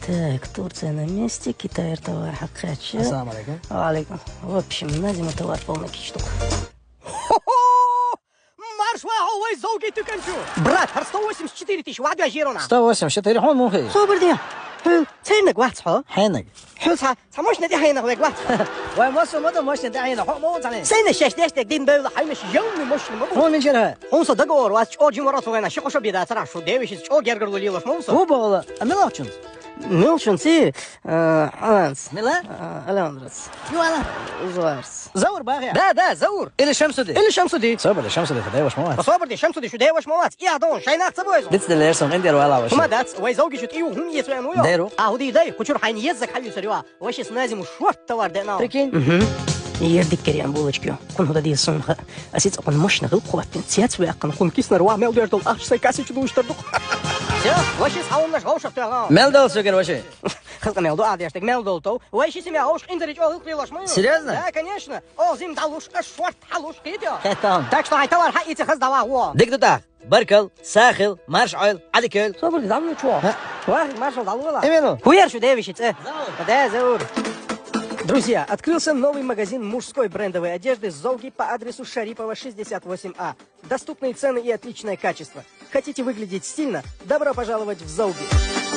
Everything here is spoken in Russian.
Так, Турция на месте, Китай товар Хакача. Ассаламу алейкум. Алейкум. В общем, на зиму товар полный киштук. Марш ваховой зауги ты кончу! Брат, 184 тысячи, вадю ажирона. 184 هون مو هي. صبر هل تينك واحد حينك. هل ساموش ندي هينك واحد وين وصل مدة مش ندعينا حق مو تاني. سين الشاش ديشتك دين بيلا حيمش يومي مش هون من جرها. Он договор вас очень воротовый на что беда цара что девиш что гергер лилов муса هو بقول أنا لا شنت. Милчин, ты, Аланс. ملا؟ Аландрас. يو أنا. Зуарс. زور باغي. да زور إلى الشمس دي. اللي شمس دي صبر الشمس دي خداي وش موات. صبر دي شمس دي شو ده وش موات يا دون شايناك تبويز بتس دليرسون عندي ولا وش. وما دات وي زوجي شو تيو هم يسوي نو دايرو. ودي داي كوتشر حين يزك حلو سريوا وش سنازم شورت توار ده تركين. Ердик керем булочки. Кун хода ди сумха. Асиц опан мощно гыл куваттен. Цец вяққан. Кун киснер ва мел дертол аш сай каси чуду уштырдык все وش саун наш гоушах тага ملدل سكر وش. خلق мел до адештек мел долто وش семья гоуш индерич ол хилаш мы Серьезно? да конечно о зим далуш шварт халуш кидя كتام. так что айтавар хаити хаз дава во ديك دوتا. بركل ساخل مارش عيل عدكل. صبر دي دامن شو واحد маршал далула إيمينو. хуер шо девичиц да заур Друзья, открылся новый магазин мужской брендовой одежды «Золги» по адресу Шарипова, 68А. Доступные цены и отличное качество. Хотите выглядеть стильно? Добро пожаловать в «Золги».